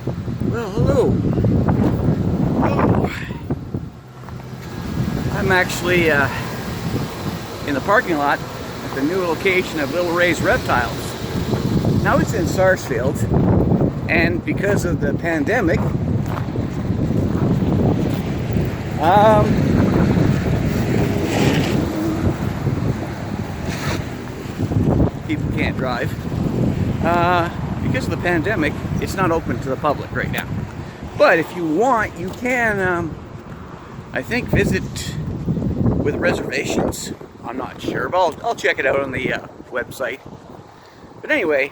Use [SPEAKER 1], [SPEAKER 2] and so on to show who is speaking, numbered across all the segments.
[SPEAKER 1] Well, hello. I'm actually in the parking lot at the new location of Little Ray's Reptiles. Now it's in Sarsfield, and because of the pandemic, people can't drive. Because of the pandemic, it's not open to the public right now. But if you want, you can, I think, visit with reservations. I'm not sure, but I'll check it out on the website. But anyway,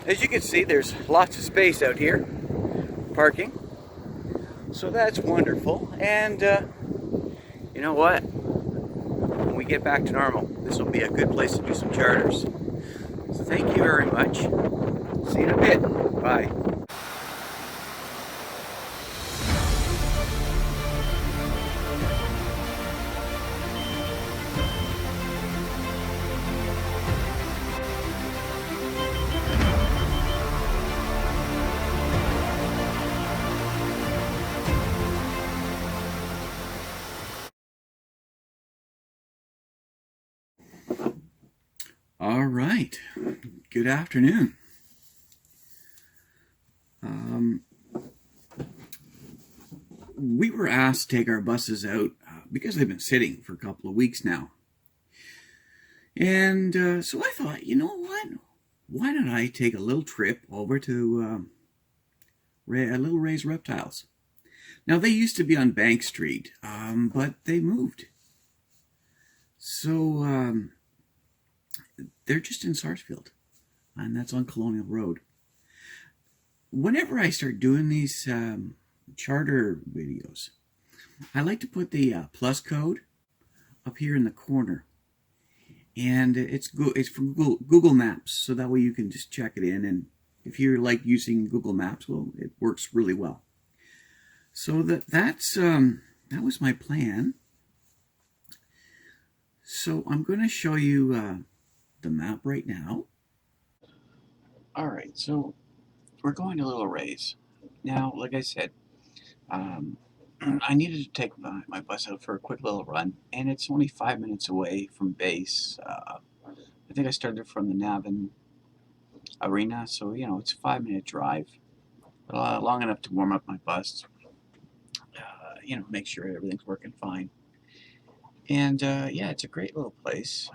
[SPEAKER 1] as you can see, there's lots of space out here, parking. So that's wonderful. And you know what? When we get back to normal, this will be a good place to do some charters. So thank you very much. See you in a bit. Bye. All right. Good afternoon. We were asked to take our buses out because they've been sitting for a couple of weeks now. And so I thought, you know what? Why don't I take a little trip over to Little Ray's Reptiles? Now, they used to be on Bank Street, but they moved. So they're just in Sarsfield, and that's on Colonial Road. Whenever I start doing these charter videos, I like to put the plus code up here in the corner, and it's from Google Maps, so that way you can just check it in. And if you're like using Google Maps, well, it works really well. So that was my plan. So I'm going to show you the map right now. All right, so we're going to Little Ray's. Now, like I said, I needed to take my bus out for a quick little run, and it's only 5 minutes away from base. I think I started from the Navan Arena, so it's a 5 minute drive, long enough to warm up my bus. Make sure everything's working fine. And yeah, it's a great little place.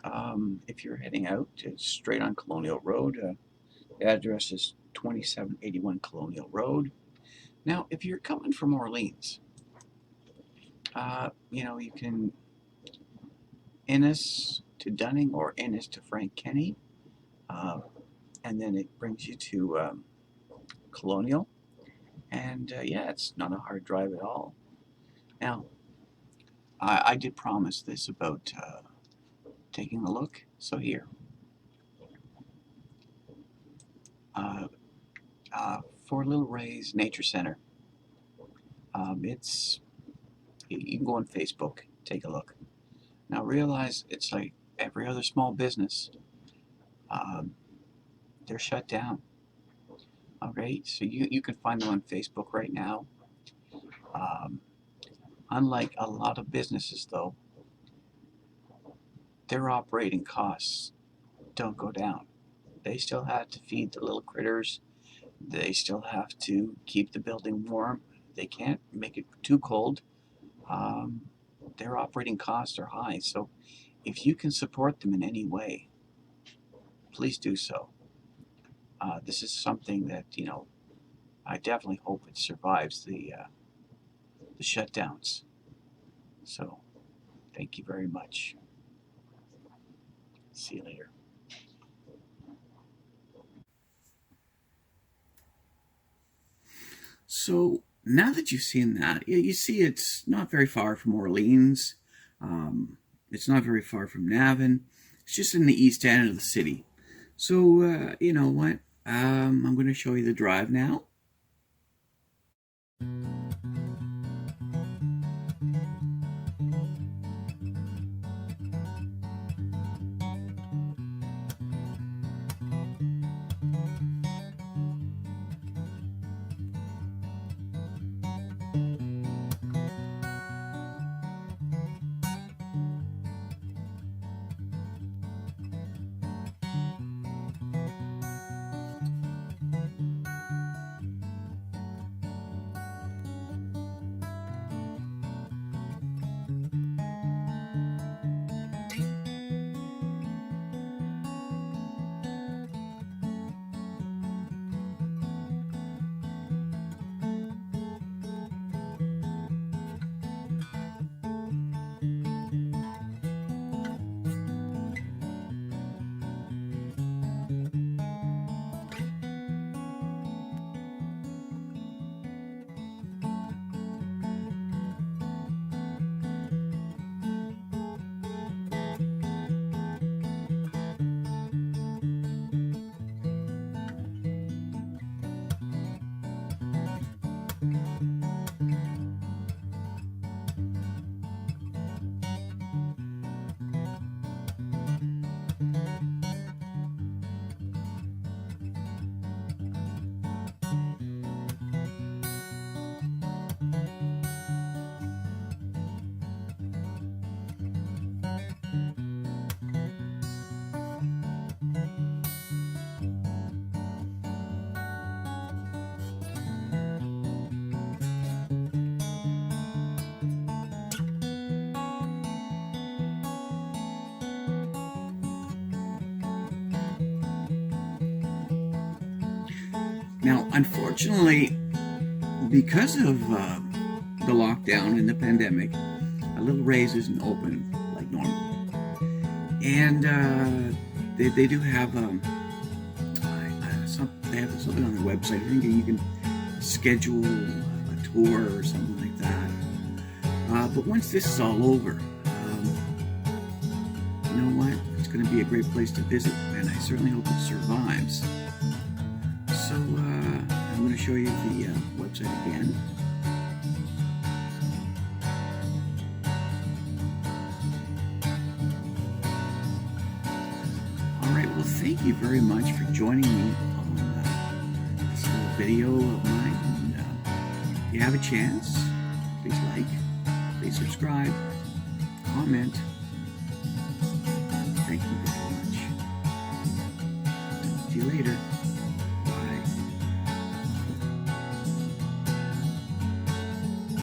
[SPEAKER 1] If you're heading out, it's straight on Colonial Road. The address is 2781 Colonial Road. Now, if you're coming from Orleans, you can Ennis to Dunning or Ennis to Frank Kenny, and then it brings you to Colonial. And yeah, it's not a hard drive at all. Now, I did promise this about taking a look, so here. For Little Ray's Nature Center. You can go on Facebook, take a look. Now realize it's like every other small business. They're shut down. Okay, so you can find them on Facebook right now. Unlike a lot of businesses, though, their operating costs don't go down. They still have to feed the little critters. They still have to keep the building warm. They can't make it too cold. Their operating costs are high. So if you can support them in any way, please do so. This is something that, I definitely hope it survives the shutdowns. So thank you very much. See you later. So now that you've seen that, you see it's not very far from Orleans. It's not very far from Navan. It's just in the east end of the city. So, you know what? I'm going to show you the drive now. Now, unfortunately, because of the lockdown and the pandemic, Little Ray's isn't open like normal. And they do have they have something on their website. I think you can schedule a tour or something like that. But once this is all over, you know what? It's going to be a great place to visit, and I certainly hope it survives. So I'm going to show you the website again. All right, well, thank you very much for joining me on this little video of mine. And, if you have a chance, please like, please subscribe, comment. Thank you.